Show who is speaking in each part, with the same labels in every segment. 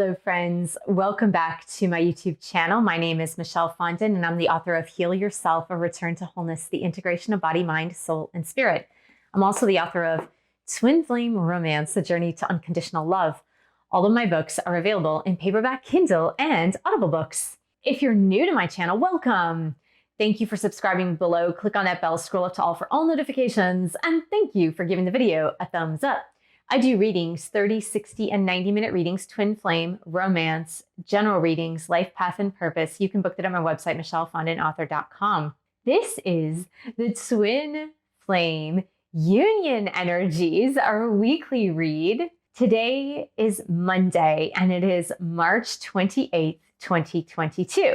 Speaker 1: Hello friends, welcome back to my YouTube channel. My name is Michelle Fondin and I'm the author of Heal Yourself, A Return to Wholeness, the Integration of Body, Mind, Soul, and Spirit. I'm also the author of Twin Flame Romance, The Journey to Unconditional Love. All of my books are available in paperback, Kindle, and Audible books. If you're new to my channel, welcome. Thank you for subscribing below. Click on that bell, scroll up to all for all notifications, and thank you for giving the video a thumbs up. I do readings, 30, 60, and 90-minute readings, twin flame, romance, general readings, life path, and purpose. You can book that on my website, michellefondinauthor.com. This is the Twin Flame Union Energies, our weekly read. Today is Monday, and it is March 28th, 2022.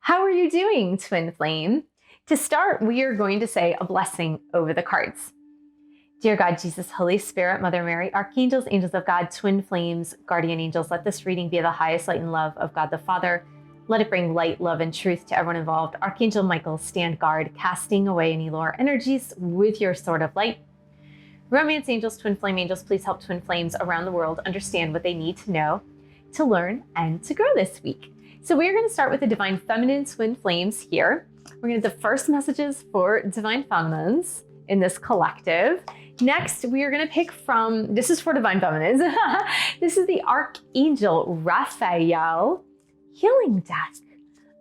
Speaker 1: How are you doing, Twin Flame? To start, we are going to say a blessing over the cards. Dear God, Jesus, Holy Spirit, Mother Mary, Archangels, Angels of God, Twin Flames, Guardian Angels, let this reading be the highest light and love of God the Father. Let it bring light, love, and truth to everyone involved. Archangel Michael, stand guard, casting away any lower energies with your sword of light. Romance Angels, Twin Flame Angels, please help Twin Flames around the world understand what they need to know, to learn, and to grow this week. So we're going to start with the Divine Feminine Twin Flames here. We're going to do the first messages for Divine Feminines in this collective. Next, we are going to pick from, this is for Divine Feminines. This is the Archangel Raphael Healing Deck.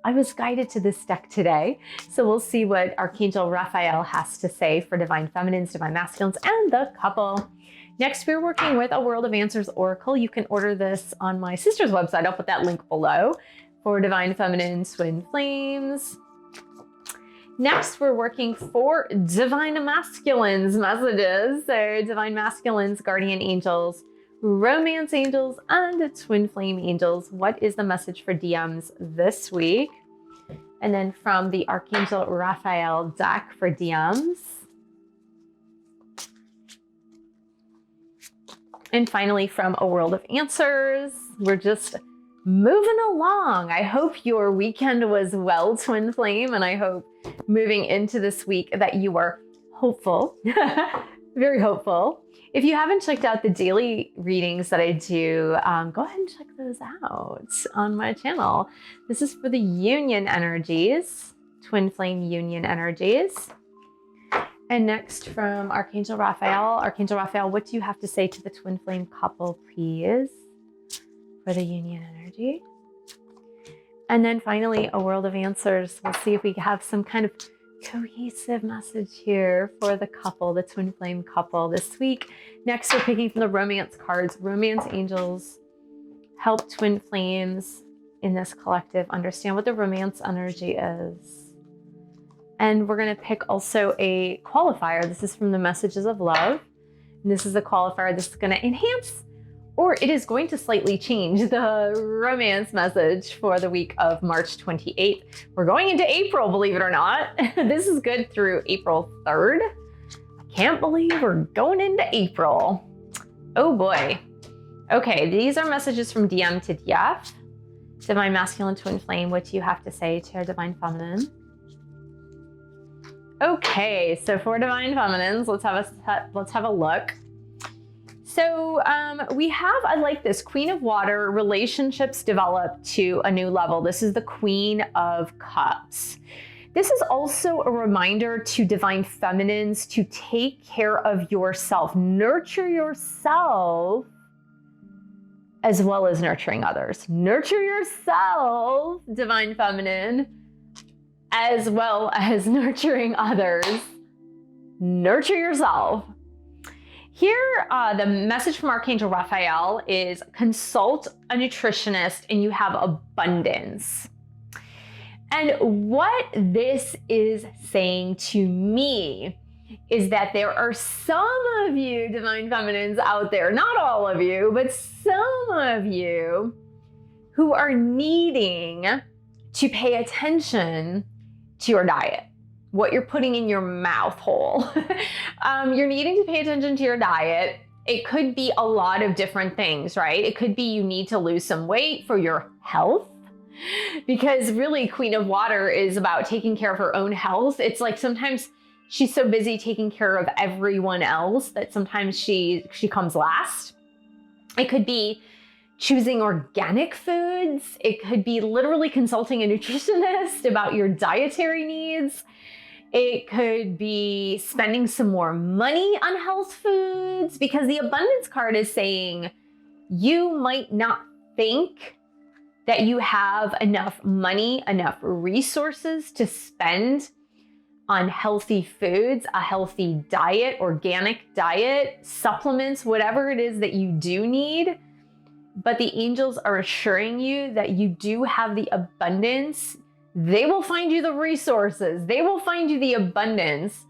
Speaker 1: I was guided to this deck today. So we'll see what Archangel Raphael has to say for Divine Feminines, Divine Masculines, and the couple. Next, we're working with a World of Answers Oracle. You can order this on my sister's website. I'll put that link below for Divine Feminine Twin Flames. Next, we're working for Divine Masculines messages. So Divine Masculines, Guardian Angels, Romance Angels, and Twin Flame Angels. What is the message for DMs this week? And then from the Archangel Raphael deck for DMs. And finally, from A World of Answers, we're just moving along. I hope your weekend was well, Twin Flame, and I hope moving into this week that you are hopeful, very hopeful. If you haven't checked out the daily readings that I do, go ahead and check those out on my channel. This is for the Union Energies, Twin Flame Union Energies. And next from Archangel Raphael, what do you have to say to the Twin Flame couple, please, for the Union Energy? And then finally, A World of Answers. We'll see if we have some kind of cohesive message here for the couple, the Twin Flame couple this week. Next, we're picking from the Romance cards. Romance Angels, help Twin Flames in this collective understand what the romance energy is. And we're going to pick also a qualifier. This is from the Messages of Love. And this is a qualifier. This is going to enhance, or it is going to slightly change the romance message for the week of March 28th. We're going into April, believe it or not. This is good through April 3rd. I can't believe we're going into April. Oh boy. Okay, these are messages from DM to DF. Divine Masculine Twin Flame, what do you have to say to our Divine Feminine? Okay, so for Divine Feminines, let's have a look. So we have, I like this, Queen of Water, relationships develop to a new level. This is the Queen of Cups. This is also a reminder to Divine Feminines to take care of yourself, nurture yourself, as well as nurturing others. Nurture yourself, Divine Feminine, as well as nurturing others. Nurture yourself. Here, the message from Archangel Raphael is consult a nutritionist and you have abundance. And what this is saying to me is that there are some of you Divine Feminines out there, not all of you, but some of you who are needing to pay attention to your diet, what you're putting in your mouth hole. You're needing to pay attention to your diet. It could be a lot of different things, right? It could be you need to lose some weight for your health, because really Queen of Water is about taking care of her own health. It's like sometimes she's so busy taking care of everyone else that sometimes she comes last. It could be choosing organic foods. It could be literally consulting a nutritionist about your dietary needs. It could be spending some more money on health foods, because the abundance card is saying you might not think that you have enough money, enough resources to spend on healthy foods, a healthy diet, organic diet, supplements, whatever it is that you do need. But the angels are assuring you that you do have the abundance. They will find you the resources. They will find you the abundance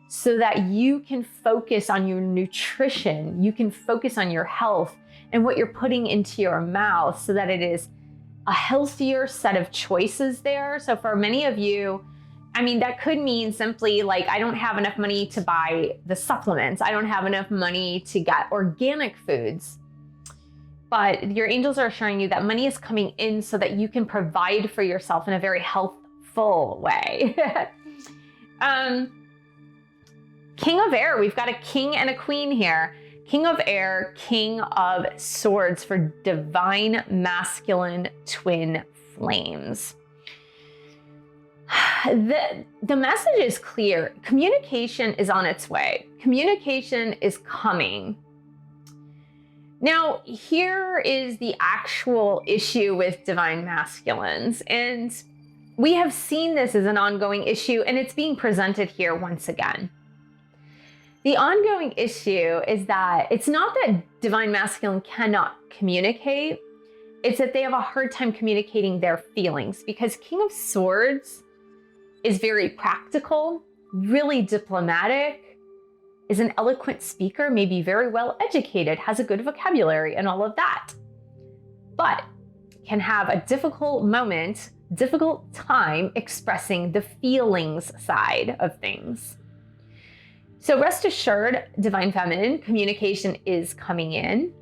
Speaker 1: so that you can focus on your nutrition. You can focus on your health and what you're putting into your mouth so that it is a healthier set of choices there. So for many of you, I mean, that could mean simply like, I don't have enough money to buy the supplements. I don't have enough money to get organic foods. But your angels are assuring you that money is coming in so that you can provide for yourself in a very healthful way. King of Air, we've got a king and a queen here. King of Air, King of Swords for divine masculine twin flames. The message is clear. Communication is on its way. Communication is coming. Now, here is the actual issue with divine masculines. And we have seen this as an ongoing issue, and it's being presented here once again. The ongoing issue is that it's not that divine masculine cannot communicate. It's that they have a hard time communicating their feelings, because King of Swords is very practical, really diplomatic, is an eloquent speaker, maybe very well educated, has a good vocabulary and all of that, but can have a difficult time expressing the feelings side of things. So rest assured, divine feminine communication is coming in,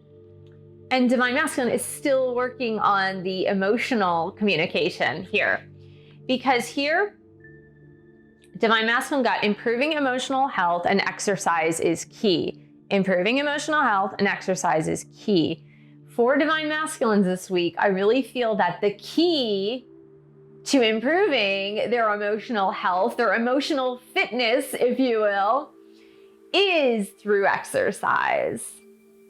Speaker 1: and divine masculine is still working on the emotional communication here, because here, divine masculine got improving emotional health and exercise is key. Improving emotional health and exercise is key. For divine masculines this week, I really feel that the key to improving their emotional health, their emotional fitness, if you will, is through exercise,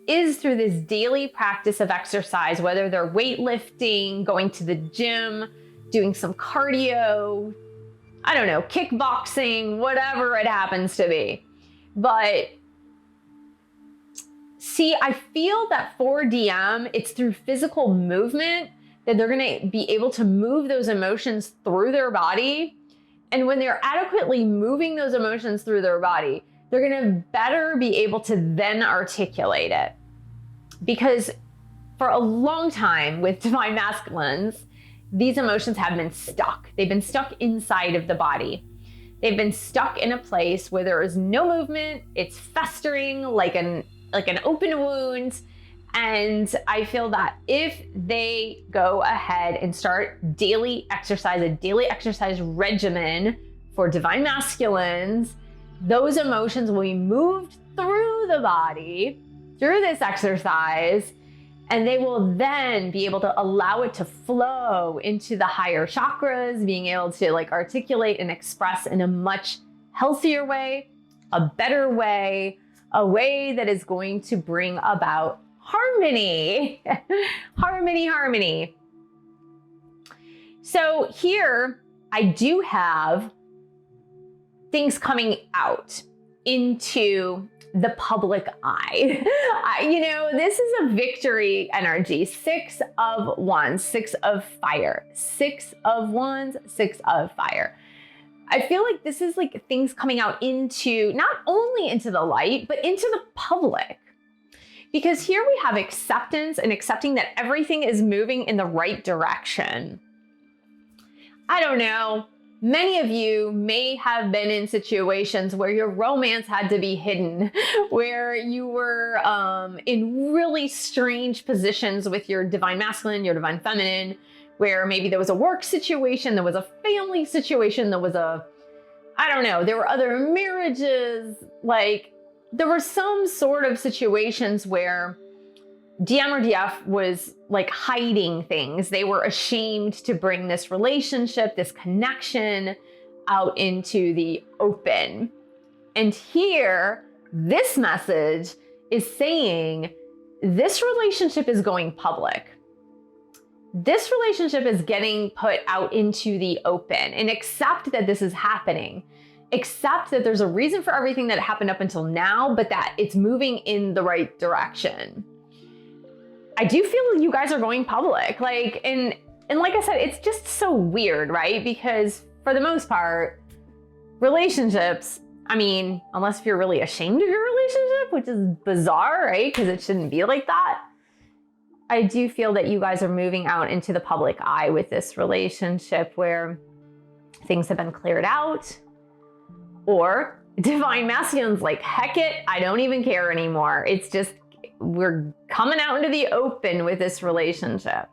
Speaker 1: is through this daily practice of exercise, whether they're weightlifting, going to the gym, doing some cardio, I don't know, kickboxing, whatever it happens to be. But see, I feel that for DM, it's through physical movement that they're going to be able to move those emotions through their body. And when they're adequately moving those emotions through their body, they're going to better be able to then articulate it. Because for a long time with divine masculines, these emotions have been stuck. They've been stuck inside of the body. They've been stuck in a place where there is no movement. It's festering like an open wound. And I feel that if they go ahead and start daily exercise, a daily exercise regimen for divine masculines, those emotions will be moved through the body, through this exercise, and they will then be able to allow it to flow into the higher chakras, being able to like articulate and express in a much healthier way, a better way, a way that is going to bring about harmony. harmony. So here I do have things coming out into the public eye. This is a victory energy. 6 of Wands, 6 of fire, 6 of Wands, 6 of fire. I feel like this is like things coming out into, not only into the light, but into the public. Because here we have acceptance and accepting that everything is moving in the right direction. I don't know. Many of you may have been in situations where your romance had to be hidden, where you were in really strange positions with your divine masculine, your divine feminine, where maybe there was a work situation, there was a family situation, there was there were other marriages, like there were some sort of situations where DM or DF was like hiding things. They were ashamed to bring this relationship, this connection out into the open. And here, this message is saying this relationship is going public. This relationship is getting put out into the open, and accept that this is happening. Accept that there's a reason for everything that happened up until now, but that it's moving in the right direction. I do feel you guys are going public. Like, and like I said, it's just so weird, right? Because for the most part, relationships, I mean, unless if you're really ashamed of your relationship, which is bizarre, right? Because it shouldn't be like that. I do feel that you guys are moving out into the public eye with this relationship where things have been cleared out, or divine masculine's like, heck it, I don't even care anymore. It's just, we're coming out into the open with this relationship.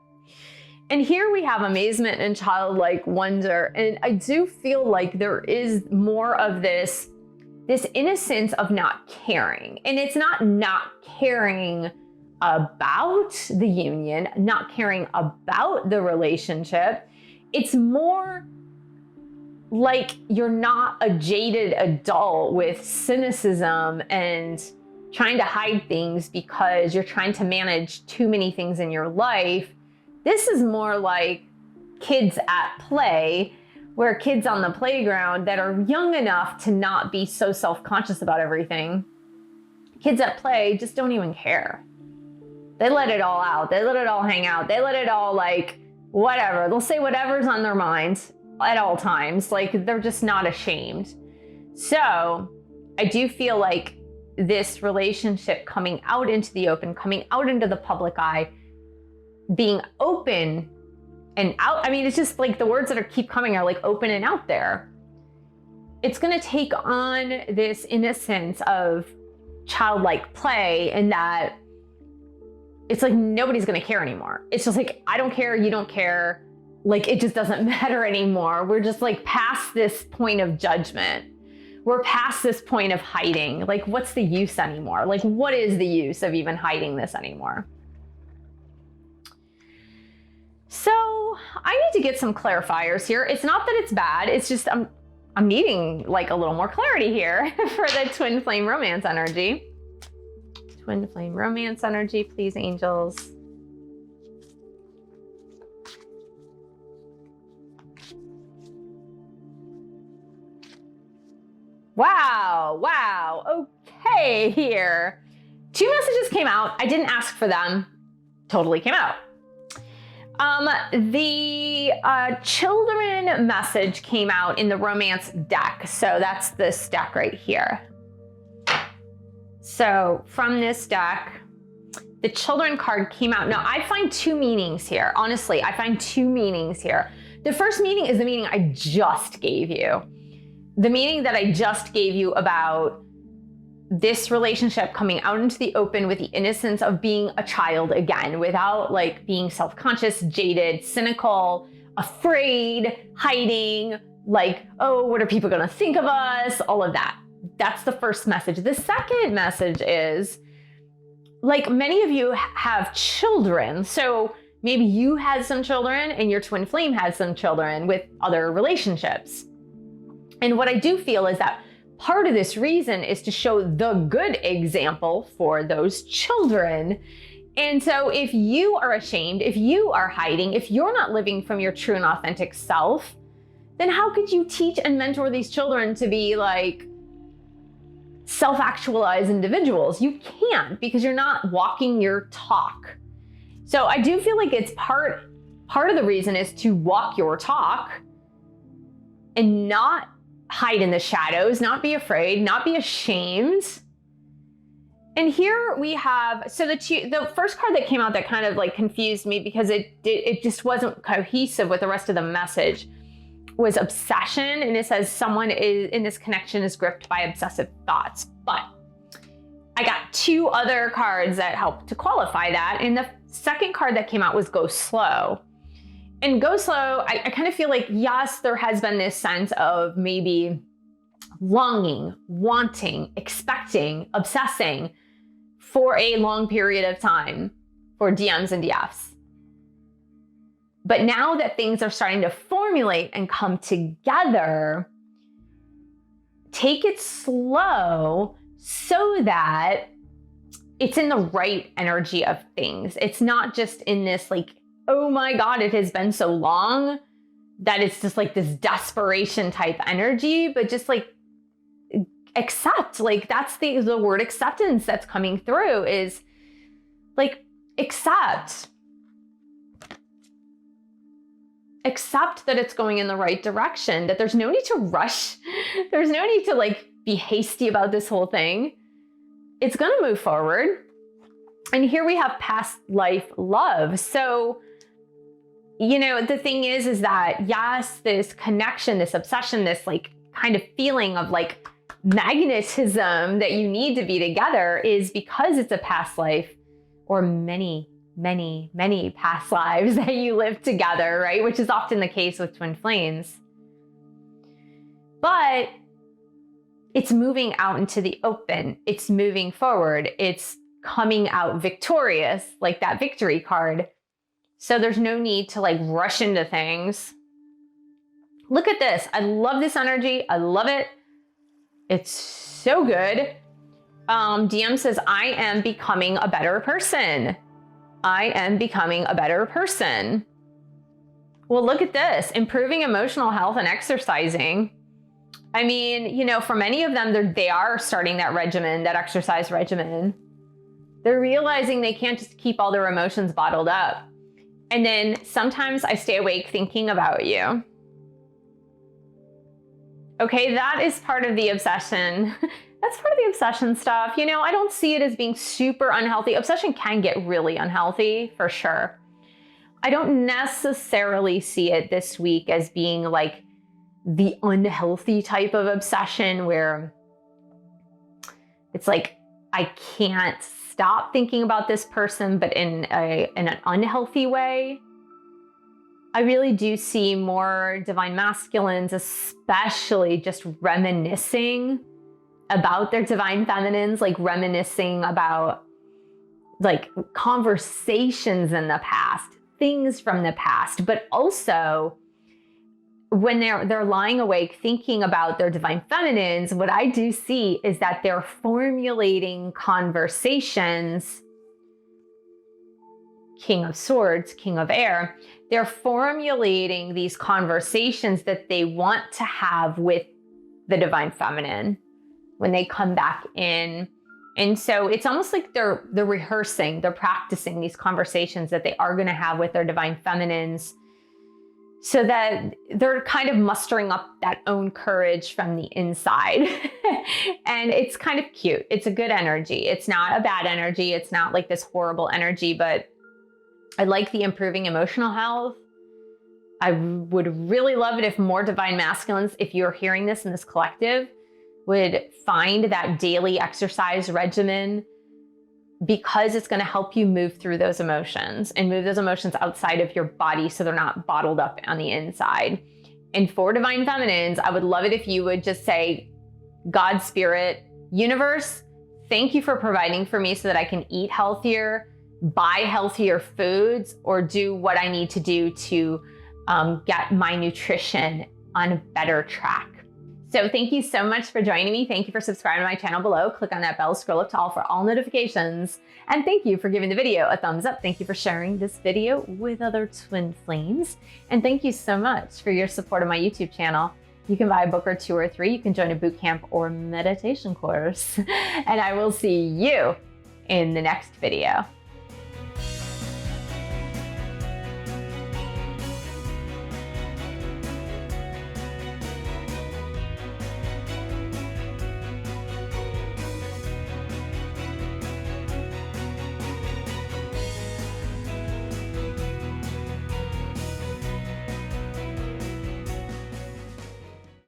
Speaker 1: And here we have amazement and childlike wonder. And I do feel like there is more of this innocence of not caring. And it's not caring about the union, not caring about the relationship. It's more like you're not a jaded adult with cynicism and trying to hide things because you're trying to manage too many things in your life. This is more like kids at play, where kids on the playground that are young enough to not be so self-conscious about everything. Kids at play just don't even care. They let it all out. They let it all hang out. They let it all, like, whatever. They'll say whatever's on their minds at all times. Like, they're just not ashamed. So I do feel like this relationship coming out into the open, coming out into the public eye, being open and out. I mean, it's just like the words that keep coming are like open and out there. It's going to take on this innocence of childlike play, and that it's like nobody's going to care anymore. It's just like, I don't care, you don't care. Like, it just doesn't matter anymore. We're just like past this point of judgment. We're past this point of hiding. Like, what's the use anymore? Like, what is the use of even hiding this anymore? So I need to get some clarifiers here. It's not that it's bad. It's just I'm needing like a little more clarity here for the twin flame romance energy. Twin flame romance energy, please, angels. Wow. Okay, here. 2 messages came out. I didn't ask for them. Totally came out. The children message came out in the romance deck. So that's this deck right here. So from this deck, the children card came out. Now I find 2 meanings here. Honestly, I find 2 meanings here. The first meaning is the meaning I just gave you. The meaning that I just gave you about this relationship coming out into the open with the innocence of being a child again, without like being self-conscious, jaded, cynical, afraid, hiding, like, oh, what are people gonna think of us? All of that. That's the first message. The second message is, like, many of you have children. So maybe you had some children and your twin flame had some children with other relationships. And what I do feel is that part of this reason is to show the good example for those children. And so if you are ashamed, if you are hiding, if you're not living from your true and authentic self, then how could you teach and mentor these children to be like self-actualized individuals? You can't, because you're not walking your talk. So I do feel like it's part of the reason is to walk your talk and not hide in the shadows, not be afraid, not be ashamed. And here we have, so the first card that came out that kind of like confused me because it just wasn't cohesive with the rest of the message was obsession. And it says someone is in this connection is gripped by obsessive thoughts. But I got 2 other cards that help to qualify that. And the second card that came out was go slow. And go slow, I kind of feel like, yes, there has been this sense of maybe longing, wanting, expecting, obsessing for a long period of time. for DMs and DFs. But now that things are starting to formulate and come together, take it slow so that it's in the right energy of things. It's not just in this like, oh my God, it has been so long, that it's just like this desperation type energy, but just like accept. Like that's the word acceptance that's coming through, is like accept. Accept that it's going in the right direction, that there's no need to rush. There's no need to like be hasty about this whole thing. It's going to move forward. And here we have past life love. So, you know, the thing is that yes, this connection, this obsession, this like kind of feeling of like magnetism that you need to be together is because it's a past life, or many past lives that you live together, right? Which is often the case with twin flames. But it's moving out into the open. It's moving forward. It's coming out victorious, like that victory card. So there's no need to like rush into things. Look at this. I love this energy. I love it. It's so good. DM says, I am becoming a better person. I am becoming a better person. Well, look at this. Improving emotional health and exercising. I mean, you know, for many of them, they are starting that regimen, that exercise regimen. They're realizing they can't just keep all their emotions bottled up. And then sometimes I stay awake thinking about you. Okay, that is part of the obsession. That's part of the obsession stuff. You know, I don't see it as being super unhealthy. Obsession can get really unhealthy for sure. I don't necessarily see it this week as being like the unhealthy type of obsession where it's like, I can't stop thinking about this person, but in an unhealthy way. I really do see more divine masculines, especially just reminiscing about their divine feminines, like reminiscing about like conversations in the past, things from the past, but also when they're lying awake thinking about their divine feminines, what I do see is that they're formulating conversations. King of Swords, King of Air, they're formulating these conversations that they want to have with the divine feminine when they come back in. And so it's almost like they're rehearsing, they're practicing these conversations that they are going to have with their divine feminines, so that they're kind of mustering up that own courage from the inside. And it's kind of cute. It's a good energy. It's not a bad energy. It's not like this horrible energy, but I like the improving emotional health. I would really love it if more divine masculines, if you're hearing this in this collective, would find that daily exercise regimen, because it's going to help you move through those emotions and move those emotions outside of your body so they're not bottled up on the inside. And for divine feminines, I would love it if you would just say, God, spirit, universe, thank you for providing for me so that I can eat healthier, buy healthier foods, or do what I need to do to get my nutrition on a better track. So thank you so much for joining me. Thank you for subscribing to my channel below. Click on that bell, scroll up to all for all notifications. And thank you for giving the video a thumbs up. Thank you for sharing this video with other twin flames. And thank you so much for your support of my YouTube channel. You can buy a book or 2 or 3. You can join a boot camp or meditation course. And I will see you in the next video.